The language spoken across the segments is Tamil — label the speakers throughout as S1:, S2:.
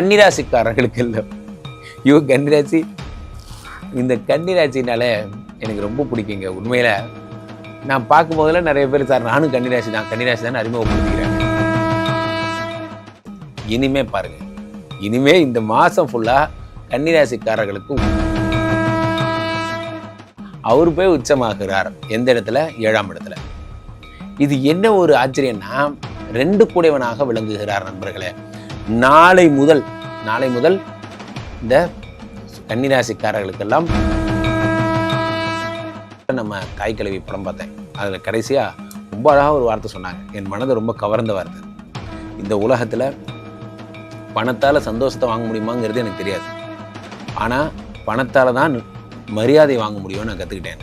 S1: கன்னிராசிக்காரர்களுக்கு இல்லை. கன்னிராசி, இந்த கன்னிராசினால எனக்கு ரொம்ப பிடிக்குங்க. உண்மையில நான் பார்க்கும் போதுல நிறைய பேர் சார் நானும் கன்னிராசி தான் அறிமுகப்படுத்திக்கிறேன். இனிமே பாருங்க, இனிமே இந்த மாசம் ஃபுல்லா கன்னிராசிக்காரர்களுக்கு அவர் போய் உச்சமாகிறார். எந்த இடத்துல? 7ஆம் இடத்துல. இது என்ன ஒரு ஆச்சரியம்னா, 2 கூடையவனாக விளங்குகிறார். நண்பர்களே, நாளை முதல் இந்த கன்னிராசிக்காரர்களுக்கெல்லாம் நம்ம காய்கலவி படம் பார்த்தேன். அதில் கடைசியாக ரொம்ப அழகாக ஒரு வார்த்தை சொன்னாங்க, என் மனதை ரொம்ப கவர்ந்த வார்த்தை. இந்த உலகத்தில் பணத்தால் சந்தோஷத்தை வாங்க முடியுமாங்கிறது எனக்கு தெரியாது, ஆனால் பணத்தால் தான் மரியாதை வாங்க முடியும்னு நான் கற்றுக்கிட்டேன்.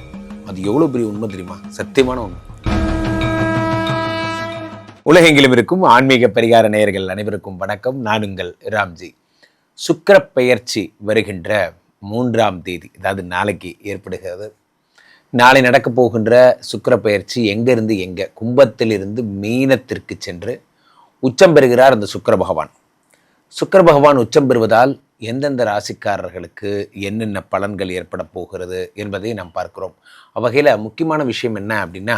S1: அது எவ்வளோ பெரிய உண்மை தெரியுமா? சத்தியமான உண்மை. உலகெங்கிலும் இருக்கும் ஆன்மீக பரிகார நேயர்கள் அனைவருக்கும் வணக்கம். நான் உங்கள் ராம்ஜி. சுக்கிர பெயர்ச்சி வருகின்ற 3ஆம் தேதி, அதாவது நாளைக்கு ஏற்படுகிறது. நாளை நடக்க போகின்ற சுக்கிர பெயர்ச்சி எங்கிருந்து எங்கே? கும்பத்திலிருந்து மீனத்திற்கு சென்று உச்சம் பெறுகிறார் அந்த சுக்கிர பகவான். சுக்கிர பகவான் உச்சம் பெறுவதால் எந்தெந்த ராசிக்காரர்களுக்கு என்னென்ன பலன்கள் ஏற்பட போகிறது என்பதை நாம் பார்க்கிறோம். அவ்வகையில் முக்கியமான விஷயம் என்ன அப்படின்னா,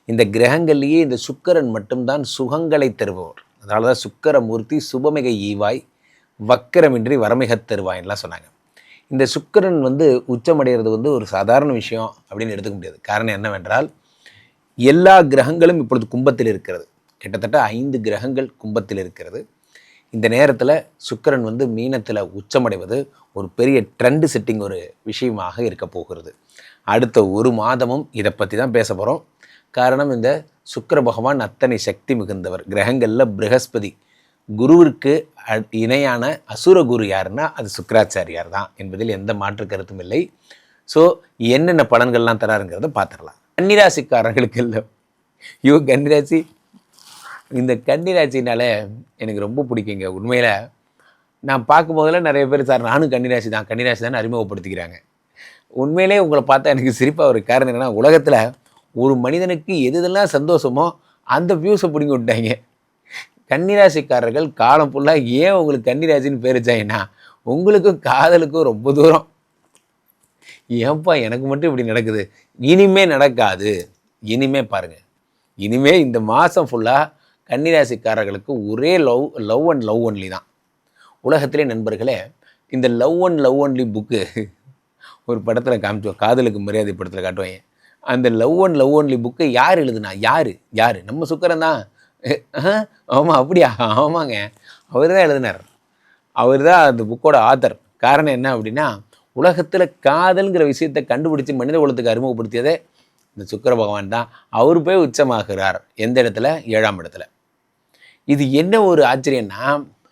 S1: இந்த கிரகங்கள்லேயே இந்த சுக்கிரன் மட்டும்தான் சுகங்களை தருபவர். அதனால தான் சுக்கிரமூர்த்தி சுபமிகை ஈவாய் வக்கரமின்றி வரமிகத் தருவாயின்லாம் சொன்னாங்க. இந்த சுக்கிரன் உச்சமடைகிறது ஒரு சாதாரண விஷயம் அப்படின்னு எடுத்துக்க முடியாது. காரணம் என்னவென்றால், எல்லா கிரகங்களும் இப்பொழுது கும்பத்தில் இருக்கிறது. கிட்டத்தட்ட 5 கிரகங்கள் கும்பத்தில் இருக்கிறது. இந்த நேரத்தில் சுக்கிரன் மீனத்தில் உச்சமடைவது ஒரு பெரிய ட்ரெண்ட் செட்டிங் ஒரு விஷயமாக இருக்க போகிறது. அடுத்த ஒரு மாதமும் இதை பற்றி தான் பேச போகிறோம். காரணம், இந்த சுக்கிர பகவான் அத்தனை சக்தி மிகுந்தவர். கிரகங்களில் ப்ரஹஸ்பதி குருவிற்கு இணையான அசுர குரு யாருன்னா அது சுக்கிராச்சாரியார் தான் என்பதில் எந்த மாற்று கருத்தும் இல்லை. ஸோ என்னென்ன பலன்கள்லாம் தராருங்கிறத பார்த்துடலாம். கன்னிராசிக்காரர்களுக்கு இல்லை. கன்னிராசி, இந்த கன்னிராசினால எனக்கு ரொம்ப பிடிக்குங்க. உண்மையில் நான் பார்க்கும் போதில் நிறைய பேர் சார் நானும் கன்னிராசி தான் அறிமுகப்படுத்திக்கிறாங்க. உண்மையிலே உங்களை பார்த்தா எனக்கு சிரிப்பாக ஒரு காரணம் என்னென்னா, உலகத்தில் ஒரு மனிதனுக்கு எதெல்லாம் சந்தோஷமோ அந்த வியூஸை பிடிங்கி விட்டாங்க. கன்னிராசிக்காரர்கள் காலம் ஃபுல்லாக ஏன் உங்களுக்கு கன்னிராசின்னு பேர் வச்சாங்கன்னா, உங்களுக்கும் காதலுக்கும் ரொம்ப தூரம். ஏன்பா எனக்கு மட்டும் இப்படி நடக்குது? இனிமே நடக்காது. இனிமே பாருங்கள், இனிமே இந்த மாதம் ஃபுல்லாக கன்னிராசிக்காரர்களுக்கு ஒரே லவ் அண்ட் லவ் ஒன்லி தான். உலகத்திலே நண்பர்களே, இந்த love and love only book ஒரு படத்தில் காமிச்சோம், காதலுக்கு மரியாதை படத்தில் காட்டுவாங்க. அந்த லவ் அண்ட் லவ் ஒன்லி புக்கை யார் எழுதுனா? யார்? நம்ம சுக்கிரன் தான். ஆமாம், அப்படியா? ஆமாங்க, அவர் தான் எழுதினார். அவர் தான் அந்த புக்கோட ஆத்தர். காரணம் என்ன அப்படின்னா, உலகத்தில் காதல்ங்கிற விஷயத்தை கண்டுபிடிச்சி மனித குலத்துக்கு அறிமுகப்படுத்தியதே இந்த சுக்கிர பகவான் தான். அவர் போய் உச்சமாகிறார். எந்த இடத்துல? 7ஆம் இடத்துல. இது என்ன ஒரு ஆச்சரியம்னா,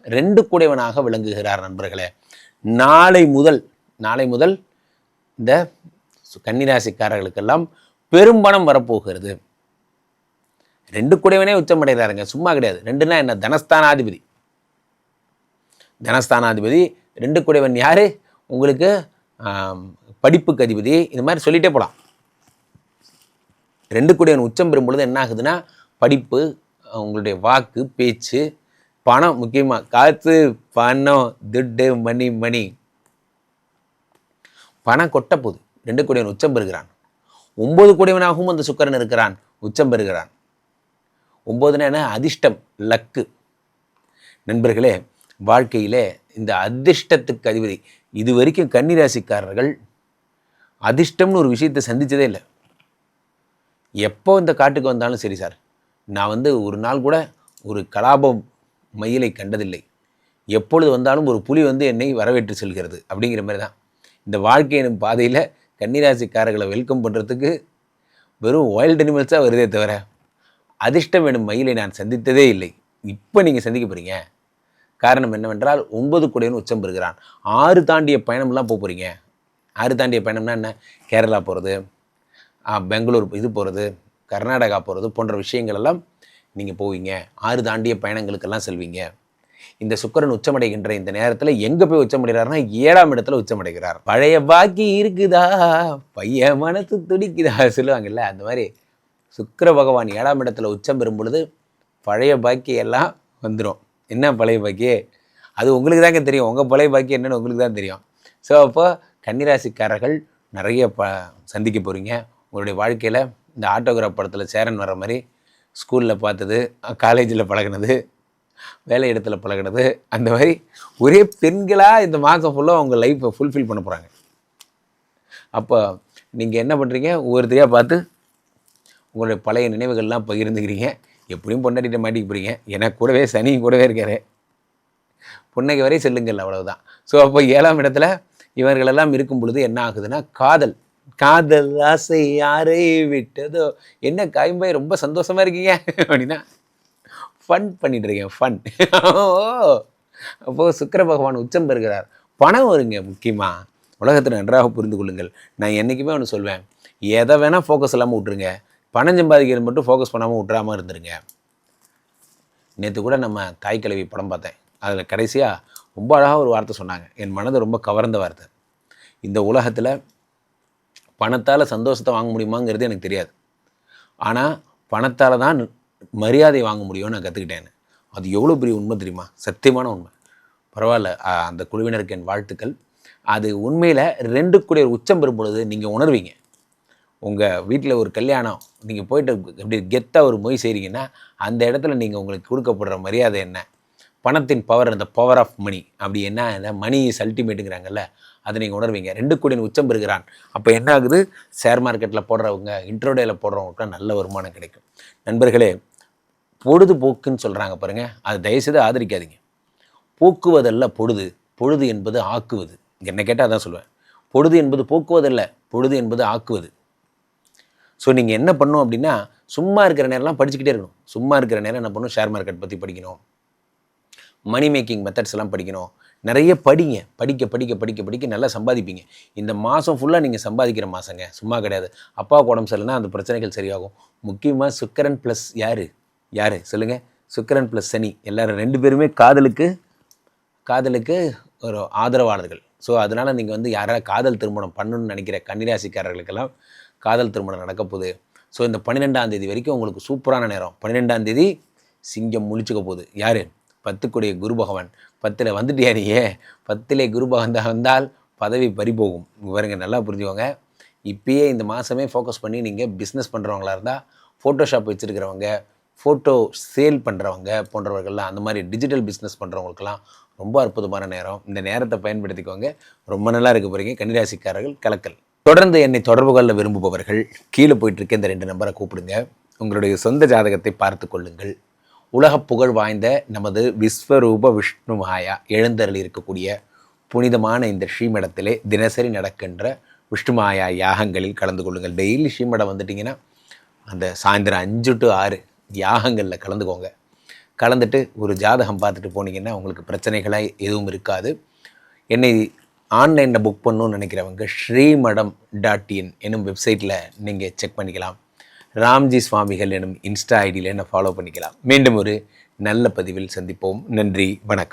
S1: 2 கூடையவனாக விளங்குகிறார். நண்பர்களே, நாளை முதல் இந்த கன்னிராசிக்காரர்களுக்கெல்லாம் பெரும்பணம் வரப்போகிறது. 2 கூடையவனே உச்சமடைகிறாருங்க, சும்மா கிடையாது. 2னா என்ன? தனஸ்தானாதிபதி. 2 கூடையவன் யாரு? உங்களுக்கு படிப்புக்கு அதிபதி. இது மாதிரி சொல்லிட்டே போகலாம். 2 கூடையவன் உச்சம் பெறும் பொழுது என்ன ஆகுதுன்னா, படிப்பு, உங்களுடைய வாக்கு, பேச்சு, பணம், முக்கியமாக காசு, பணம், துட்டு, மணி பணம் கொட்ட போகுது. 2 கூடையவன் உச்சம் பெறுகிறான். 9 கூடையவனாகவும் அந்த சுக்கிரன் இருக்கிறான், உச்சம் பெறுகிறான். 9னா என்ன? அதிர்ஷ்டம், லக்கு. நண்பர்களே, வாழ்க்கையிலே இந்த அதிர்ஷ்டத்துக்கு அதிபதி, இது வரைக்கும் கன்னிராசிக்காரர்கள் அதிர்ஷ்டம்னு ஒரு விஷயத்தை சந்தித்ததே இல்லை. எப்போ இந்த காட்டுக்கு வந்தாலும் சரி சார், நான் ஒரு நாள் கூட ஒரு கலாபம் மயிலை கண்டதில்லை. எப்பொழுது வந்தாலும் ஒரு புலி என்னை வரவேற்று செல்கிறது அப்படிங்கிற மாதிரி தான். இந்த வாழ்க்கையின் பாதையில் கன்னிராசிக்காரர்களை வெல்கம் பண்ணுறதுக்கு வெறும் வைல்டு அனிமல்ஸாக வருதே தவிர அதிர்ஷ்டம் வேணும் மயிலை நான் சந்தித்ததே இல்லை. இப்போ நீங்கள் சந்திக்க போகிறீங்க. காரணம் என்னவென்றால், 9 கூடையவன் உச்சம் பெறுகிறான். 6 தாண்டிய பயணம்லாம் போகிறீங்க. 6 தாண்டிய பயணம்னா என்ன? கேரளா போகிறது, பெங்களூர் போகிறது, கர்நாடகா போகிறது போன்ற விஷயங்கள் எல்லாம் நீங்கள் போவீங்க. 6 தாண்டிய பயணங்களுக்கெல்லாம் செல்வீங்க. இந்த சுக்கிரன் உச்சமடைகின்ற இந்த நேரத்தில் எங்கே போய் உச்சமடைகிறார்னா, 7ஆம் இடத்துல உச்சமடைகிறார். பழைய பாக்கி இருக்குதா, பையன் மனசு துடிக்குதா சொல்லுவாங்கல்ல, அந்த மாதிரி சுக்கிர பகவான் 7ஆம் இடத்துல உச்சம் பெறும் பொழுது பழைய பாக்கி எல்லாம் வந்துடும். என்ன பழைய பாக்கி? அது உங்களுக்கு தாங்க தெரியும். உங்கள் பழைய பாக்கி என்னென்னு உங்களுக்கு தான் தெரியும். ஸோ அப்போ கன்னிராசிக்காரர்கள் நிறைய சந்திக்க போகிறீங்க. உங்களுடைய வாழ்க்கையில் இந்த ஆட்டோகிராஃப் படத்தில் சேரன் வர மாதிரி ஸ்கூலில் பார்த்தது, காலேஜில் பழகினது, வேலை இடத்துல பழகினது, அந்த மாதிரி ஒரே பெண்களாக இந்த மாதம் ஃபுல்லாக உங்கள் லைஃப்பை ஃபுல்ஃபில் பண்ண போகிறாங்க. அப்போ நீங்கள் என்ன பண்ணுறீங்க, ஒவ்வொருத்தரையாக பார்த்து உங்களுடைய பழைய நினைவுகள்லாம் பகிர்ந்துக்கிறீங்க. எப்படியும் பொண்டாட்டிகிட்ட மாட்டிக்க போகிறீங்க. ஏன்னா கூடவே சனி கூடவே இருக்காரு. புன்னகை வரை செல்லுங்கள், அவ்வளவுதான். ஸோ அப்போ 7ஆம் இடத்துல இவர்களெல்லாம் இருக்கும் பொழுது என்ன ஆகுதுன்னா, காதல் ஆசை யாரை விட்டதோ. என்ன காயம்பாய் ரொம்ப சந்தோஷமாக இருக்கீங்க அப்படின்னா ஃபன் பண்ணிட்டு இருக்கேன், ஃபன். அப்போது சுக்கிர பகவான் உச்சம் பெறுகிறார். பணம் வருங்க. முக்கியமாக உலகத்தில் நன்றாக புரிந்து கொள்ளுங்கள். நான் என்றைக்குமே ஒன்று சொல்வேன், எதை வேணால் ஃபோக்கஸ் இல்லாமல் விட்ருங்க, பணம் சம்பாதிக்கிறது மட்டும் ஃபோக்கஸ் பண்ணாமல் விட்றாமல் இருந்துருங்க. நேற்று கூட நம்ம தாய் கிழவி படம் பார்த்தேன். அதில் கடைசியாக ரொம்ப அழகாக ஒரு வார்த்தை சொன்னாங்க, என் மனதை ரொம்ப கவர்ந்த வார்த்தை. இந்த உலகத்தில் பணத்தால் சந்தோஷத்தை வாங்க முடியுமாங்கிறது எனக்கு தெரியாது, ஆனால் பணத்தால் தான் மரியாதை வாங்க முடியும்னு நான் கற்றுக்கிட்டேன். அது எவ்வளோ பெரிய உண்மை தெரியுமா? சத்தியமான உண்மை. பரவாயில்ல, அந்த குழுவினருக்கு என் வாழ்த்துக்கள். அது உண்மையில் 2 கூட உச்சம் பெறும் பொழுது நீங்கள் உணர்வீங்க. உங்கள் வீட்டில் ஒரு கல்யாணம், நீங்கள் போய்ட்டு அப்படி கெத்தாக ஒரு மொய் செய்கிறீங்கன்னா அந்த இடத்துல நீங்கள் உங்களுக்கு கொடுக்கப்படுற மரியாதை என்ன? பணத்தின் பவர், அந்த பவர் ஆஃப் மணி. அப்படி என்ன, மணி இஸ் அல்டிமேட்டுங்கிறாங்கல்ல, அதை நீங்கள் உணர்வீங்க. 2 கோடியின் உச்சம் பெறுகிறான். அப்போ என்ன ஆகுது, ஷேர் மார்க்கெட்டில் போடுறவங்க, இன்ட்ரோடேயில் போடுறவங்களுக்குலாம் நல்ல வருமானம் கிடைக்கும். நண்பர்களே, பொழுதுபோக்குன்னு சொல்கிறாங்க பாருங்கள், அது தயவுசெய்து ஆதரிக்காதீங்க. போக்குவதல்ல பொழுது, பொழுது என்பது ஆக்குவது. என்ன கேட்டால் அதான் சொல்லுவேன். பொழுது என்பது போக்குவதல்ல, பொழுது என்பது ஆக்குவது. ஸோ நீங்கள் என்ன பண்ணணும் அப்படின்னா, சும்மா இருக்கிற நேரம்லாம் படிச்சுக்கிட்டே இருக்கணும். சும்மா இருக்கிற நேரம் என்ன பண்ணணும், ஷேர் மார்க்கெட் பற்றி படிக்கணும், மணி மேக்கிங் மெத்தட்ஸ் எல்லாம் படிக்கணும். நிறைய படிங்க. படிக்க நல்லா சம்பாதிப்பீங்க. இந்த மாதம் ஃபுல்லாக நீங்கள் சம்பாதிக்கிற மாதங்க, சும்மா கிடையாது. அப்பாவுக்கு உடம்பு சரியில்லைனா அந்த பிரச்சனைகள் சரியாகும். முக்கியமாக சுக்கிரன் ப்ளஸ் யார் சொல்லுங்கள், சுக்கிரன் ப்ளஸ் சனி, எல்லோரும் 2 பேருமே காதலுக்கு ஒரு ஆதரவாளர்கள். ஸோ அதனால் நீங்கள் வந்து யாராவது காதல் திருமணம் பண்ணணும்னு நினைக்கிற கன்னிராசிக்காரர்களுக்கெல்லாம் காதல் திருமணம் நடக்க போகுது. ஸோ இந்த 12ஆம் தேதி வரைக்கும் உங்களுக்கு சூப்பரான நேரம். 12ஆம் தேதி சிங்கம் முழிச்சுக்க போகுது. யார்? 10 குரு பகவான். 10ல் வந்துட்டியா நீயே? 10லே குரு பகவான் வந்தால் பதவி பறிபோகும். பாருங்க, நல்லா புரிஞ்சுக்கோங்க. இப்பயே இந்த மாதமே ஃபோக்கஸ் பண்ணி நீங்கள் பிஸ்னஸ் பண்ணுறவங்களா இருந்தால், ஃபோட்டோஷாப் வச்சுருக்கிறவங்க, ஃபோட்டோ சேல் பண்ணுறவங்க போன்றவர்கள்லாம், அந்த மாதிரி டிஜிட்டல் பிஸ்னஸ் பண்ணுறவங்களுக்கெல்லாம் ரொம்ப அற்புதமான நேரம். இந்த நேரத்தை பயன்படுத்திக்கோங்க. ரொம்ப நல்லா இருக்க போகிறீங்க கன்னிராசிக்காரர்கள். கலக்கல். தொடர்ந்து என்னை தொடர்பு கொள்ள விரும்புபவர்கள் கீழே போயிட்டுருக்க இந்த 2 நம்பரை கூப்பிடுங்க. உங்களுடைய சொந்த ஜாதகத்தை பார்த்து கொள்ளுங்கள். உலக புகழ் வாய்ந்த நமது விஸ்வரூப விஷ்ணு மாயா எழுந்தருளி இருக்கக்கூடிய புனிதமான இந்த ஸ்ரீமடத்திலே தினசரி நடக்கின்ற விஷ்ணு மாயா யாகங்களில் கலந்து கொள்ளுங்கள். டெய்லி ஸ்ரீமடம் வந்துட்டிங்கன்னா அந்த சாயந்தரம் 5 to 6 யாகங்களில் கலந்துக்கோங்க. கலந்துட்டு ஒரு ஜாதகம் பார்த்துட்டு போனீங்கன்னா உங்களுக்கு பிரச்சனைகளாக எதுவும் இருக்காது. என்னை ஆன்லைனில் புக் பண்ணணும்னு நினைக்கிறவங்க ஸ்ரீமடம்.in எனும் வெப்சைட்டில் நீங்கள் செக் பண்ணிக்கலாம். ராம்ஜி சுவாமிகள் எனும் இன்ஸ்டா ஐடியில் என்ன ஃபாலோ பண்ணிக்கலாம். மீண்டும் ஒரு நல்ல பதிவில் சந்திப்போம். நன்றி, வணக்கம்.